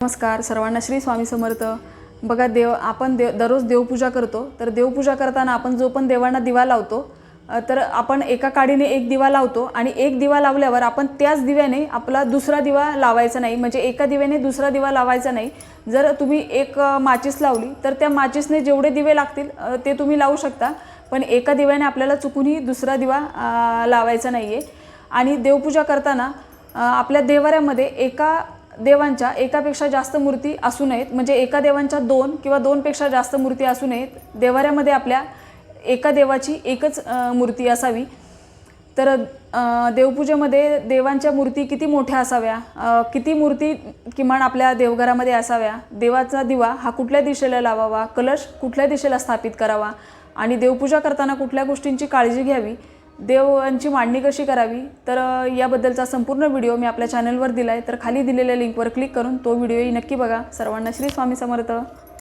नमस्कार सर्वांना, श्री स्वामी समर्थ। बघा, आपण दररोज देवपूजा करतो। तर देवपूजा करताना आपण जो पण देवांना दिवा लावतो, तर आपण एका काडीने एक दिवा लावतो आणि एक दिवा लावल्यावर आपण त्याच दिव्याने आपला दुसरा दिवा लावायचा नाही। म्हणजे एका दिव्याने दुसरा दिवा लावायचा नाही। जर तुम्ही एक माचीस लावली तर त्या माचीसने जेवढे दिवे लागतील ते तुम्ही लावू शकता, पण एका दिव्याने आपल्याला चुकूनही दुसरा दिवा लावायचा नाहीये। आणि देवपूजा करताना आपल्या देवाऱ्यामध्ये देवांच्या एकापेक्षा जास्त मूर्ती असू नयेत। म्हणजे एका देवांच्या दोन किंवा दोनपेक्षा जास्त मूर्ती असू नयेत। देवाऱ्यामध्ये आपल्या एका देवाची एकच मूर्ती असावी। तर देवपूजेमध्ये देवांच्या मूर्ती किती मोठ्या असाव्या, किती मूर्ती किमान आपल्या देवघरामध्ये असाव्या, देवाचा दिवा हा कुठल्या दिशेला लावावा, कलश कुठल्या दिशेला स्थापित करावा आणि देवपूजा करताना कुठल्या गोष्टींची काळजी घ्यावी, देवांची मांडणी कशी करावी, तर याबद्दलचा संपूर्ण व्हिडिओ मी आपल्या चॅनलवर दिला आहे। तर खाली दिलेल्या लिंकवर क्लिक करून तो व्हिडिओही नक्की बघा। सर्वांना श्री स्वामी समर्थ।